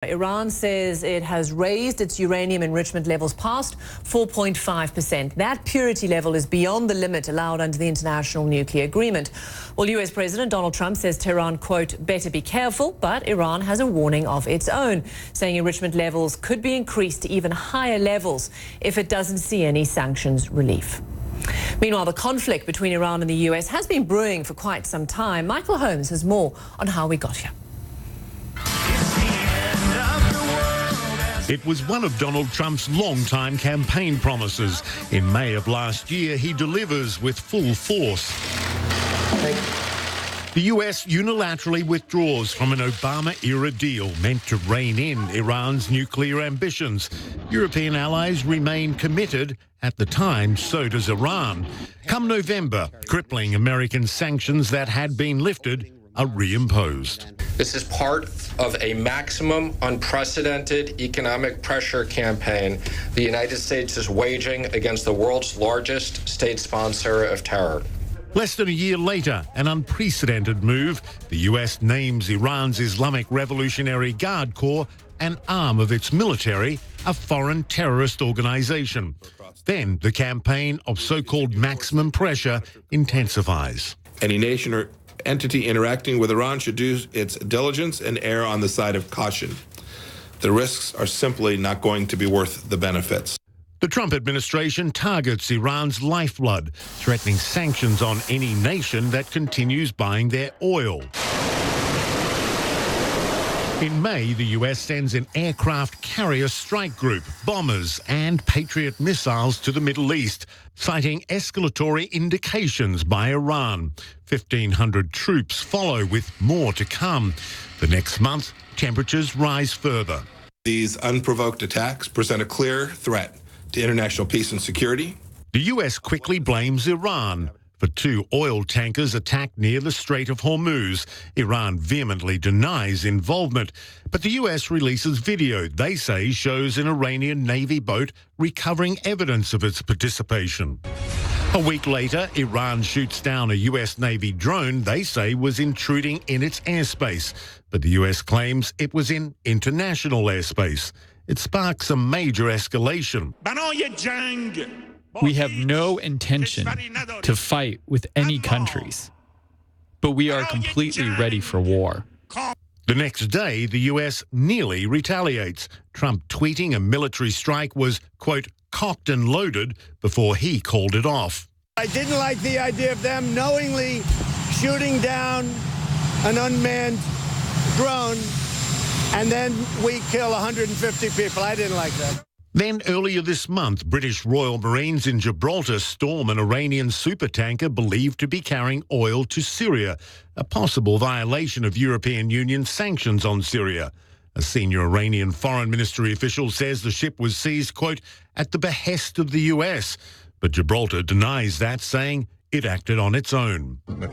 Iran says it has raised its uranium enrichment levels past 4.5%. That purity level is beyond the limit allowed under the International Nuclear Agreement. Well, US President Donald Trump says Tehran, quote, better be careful, but Iran has a warning of its own, saying enrichment levels could be increased to even higher levels if it doesn't see any sanctions relief. Meanwhile, the conflict between Iran and the US has been brewing for quite some time. Michael Holmes has more on how we got here. It was one of Donald Trump's long-time campaign promises. In May of last year, he delivers with full force. The US unilaterally withdraws from an Obama-era deal meant to rein in Iran's nuclear ambitions. European allies remain committed. At the time, so does Iran. Come November, crippling American sanctions that had been lifted are reimposed. This is part of a maximum unprecedented economic pressure campaign the United States is waging against the world's largest state sponsor of terror. Less than a year later, an unprecedented move. The US names Iran's Islamic Revolutionary Guard Corps, an arm of its military, a foreign terrorist organization. Then the campaign of so-called maximum pressure intensifies. Any nation or entity interacting with Iran should do its diligence and err on the side of caution. The risks are simply not going to be worth the benefits. The Trump administration targets Iran's lifeblood, threatening sanctions on any nation that continues buying their oil. In May, the US sends an aircraft carrier strike group, bombers and Patriot missiles to the Middle East, citing escalatory indications by Iran. 1,500 troops follow, with more to come. The next month, temperatures rise further. These unprovoked attacks present a clear threat to international peace and security. The US quickly blames Iran for 2 oil tankers attacked near the Strait of Hormuz. Iran vehemently denies involvement, but the US releases video they say shows an Iranian Navy boat recovering evidence of its participation. A week later, Iran shoots down a US Navy drone they say was intruding in its airspace, but the US claims it was in international airspace. It sparks a major escalation. We have no intention to fight with any countries, but we are completely ready for war. The next day, the US nearly retaliates. Trump tweeting a military strike was, quote, cocked and loaded before he called it off. I didn't like the idea of them knowingly shooting down an unmanned drone, and then we kill 150 people. I didn't like that. Then earlier this month, British Royal Marines in Gibraltar storm an Iranian supertanker believed to be carrying oil to Syria, a possible violation of European Union sanctions on Syria. A senior Iranian foreign ministry official says the ship was seized, quote, at the behest of the US. But Gibraltar denies that, saying it acted on its own. More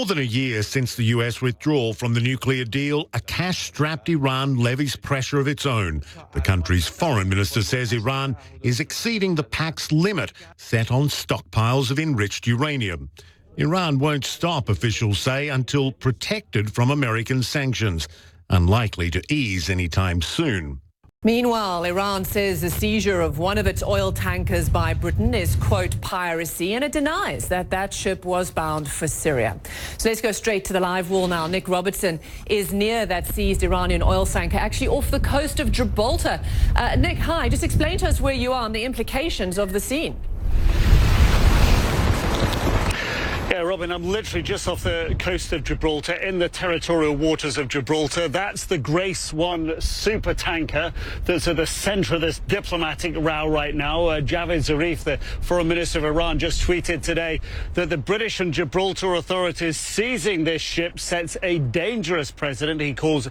than a year since the US withdrawal from the nuclear deal, a cash-strapped Iran levies pressure of its own. The country's foreign minister says Iran is exceeding the pact's limit set on stockpiles of enriched uranium. Iran won't stop, officials say, until protected from American sanctions, unlikely to ease anytime soon. Meanwhile, Iran says the seizure of one of its oil tankers by Britain is, quote, piracy, and it denies that that ship was bound for Syria. So let's go straight to the live wall now. Nick Robertson is near that seized Iranian oil tanker, actually off the coast of Gibraltar. Nick, hi. Just explain to us where you are and the implications of the scene. Yeah, Robin, I'm literally just off the coast of Gibraltar, in the territorial waters of Gibraltar. That's the Grace 1 super tanker that's at the centre of this diplomatic row right now. Javad Zarif, the foreign minister of Iran, just tweeted today that the British and Gibraltar authorities seizing this ship sets a dangerous precedent. He calls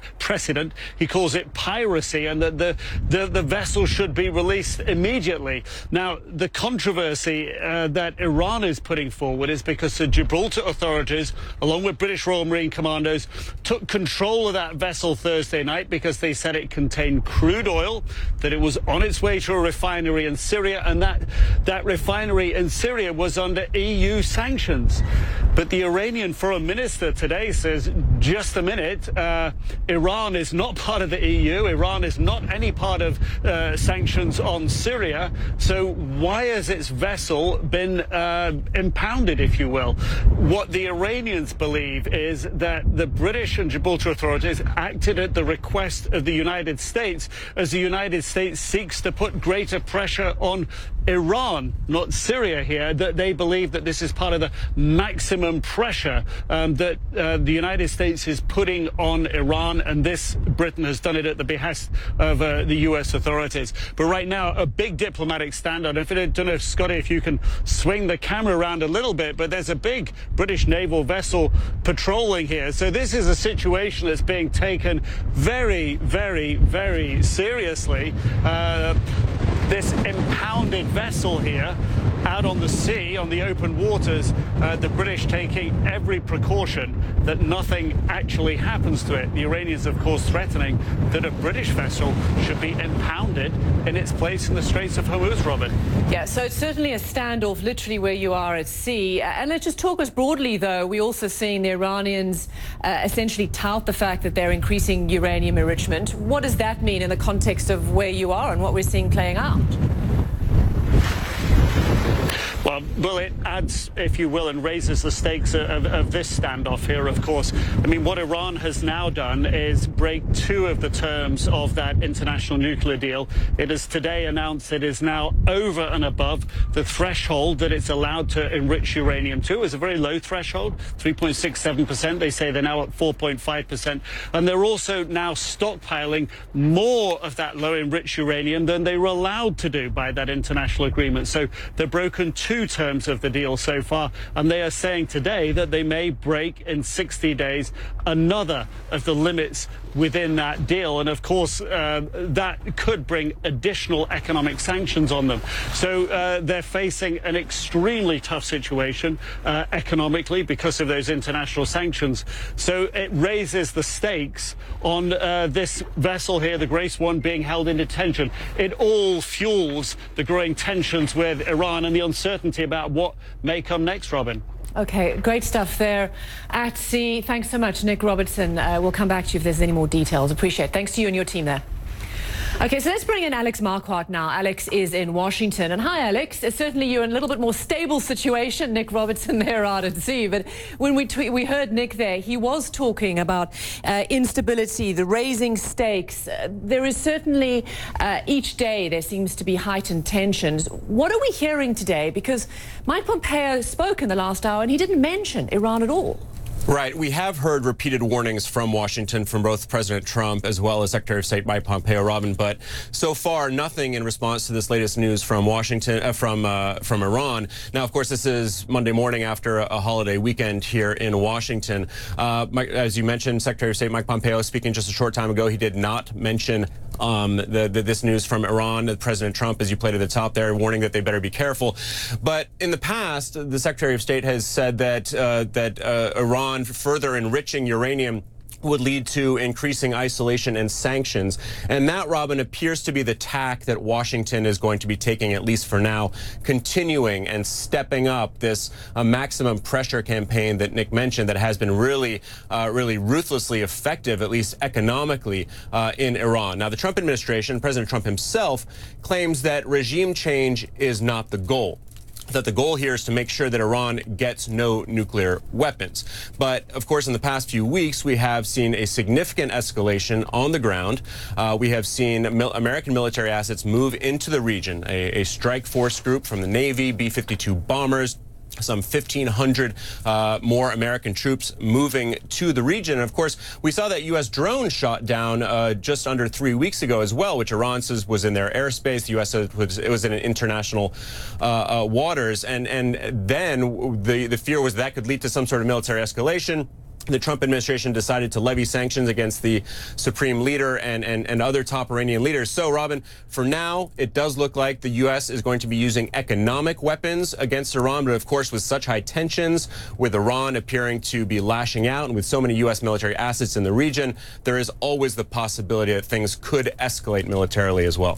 it piracy, and that the vessel should be released immediately. Now, the controversy that Iran is putting forward is because the Gibraltar authorities, along with British Royal Marine commandos, took control of that vessel Thursday night because they said it contained crude oil, that it was on its way to a refinery in Syria, and that refinery in Syria was under EU sanctions. But the Iranian foreign minister today says just a minute, Iran is not part of the EU. Iran is not any part of sanctions on Syria. So why has its vessel been impounded, if you will? What the Iranians believe is that the British and Gibraltar authorities acted at the request of the United States as the United States seeks to put greater pressure on Iran, not Syria here, that they believe that this is part of the maximum pressure that the United States is putting on Iran, and this, Britain has done it at the behest of the U.S. authorities. But right now, a big diplomatic standout. I don't know, Scotty, if you can swing the camera around a little bit, but there's a big British naval vessel patrolling here. So this is a situation that's being taken very, very, very seriously. This impounded vessel here out on the sea, on the open waters, the British taking every precaution that nothing actually happens to it. The Iranians, of course, threatening that a British vessel should be impounded in its place in the Straits of Hormuz, Robin. Yeah, so it's certainly a standoff, literally where you are at sea. And let's just talk us broadly, though. We're also seeing the Iranians essentially tout the fact that they're increasing uranium enrichment. What does that mean in the context of where you are and what we're seeing playing out? Well, it adds, if you will, and raises the stakes of this standoff here, of course. I mean, what Iran has now done is break two of the terms of that international nuclear deal. It has today announced it is now over and above the threshold that it's allowed to enrich uranium to. It was a very low threshold, 3.67%. They say they're now at 4.5%. And they're also now stockpiling more of that low enriched uranium than they were allowed to do by that international agreement. So they've broken two terms of the deal so far, and they are saying today that they may break in 60 days another of the limits within that deal. And of course, that could bring additional economic sanctions on them. So they're facing an extremely tough situation economically because of those international sanctions. So it raises the stakes on this vessel here, the Grace 1, being held in detention. It all fuels the growing tensions with Iran and the uncertainty about what may come next, Robin. Okay, great stuff there at sea. Thanks so much, Nick Robertson. We'll come back to you if there's any more details. Appreciate it. Thanks to you and your team there. Okay, so let's bring in Alex Marquardt now. Alex is in Washington. And hi, Alex. Certainly you're in a little bit more stable situation. Nick Robertson there out at sea. But when we heard Nick there, he was talking about instability, the raising stakes. There is certainly, each day, there seems to be heightened tensions. What are we hearing today? Because Mike Pompeo spoke in the last hour and he didn't mention Iran at all. Right. We have heard repeated warnings from Washington from both President Trump as well as Secretary of State Mike Pompeo, Robin. But so far, nothing in response to this latest news from Washington, from Iran. Now, of course, this is Monday morning after a holiday weekend here in Washington. As you mentioned, Secretary of State Mike Pompeo speaking just a short time ago, he did not mention this news from Iran. President Trump, as you played at the top there, warning that they better be careful. But in the past, the Secretary of State has said that Iran further enriching uranium would lead to increasing isolation and sanctions. And that, Robin, appears to be the tack that Washington is going to be taking, at least for now, continuing and stepping up this maximum pressure campaign that Nick mentioned that has been really ruthlessly effective, at least economically, in Iran. Now, the Trump administration, President Trump himself, claims that regime change is not the goal. That the goal here is to make sure that Iran gets no nuclear weapons. But, of course, in the past few weeks, we have seen a significant escalation on the ground. We have seen American military assets move into the region, a strike force group from the Navy, B-52 bombers, some 1,500 more American troops moving to the region. And of course, we saw that U.S. drone shot down just under 3 weeks ago as well, which Iran says was in their airspace. The U.S. said it was in international waters. And then the fear was that could lead to some sort of military escalation. The Trump administration decided to levy sanctions against the supreme leader and other top Iranian leaders. So, Robin, for now, it does look like the U.S. is going to be using economic weapons against Iran. But, of course, with such high tensions, with Iran appearing to be lashing out, and with so many U.S. military assets in the region, there is always the possibility that things could escalate militarily as well.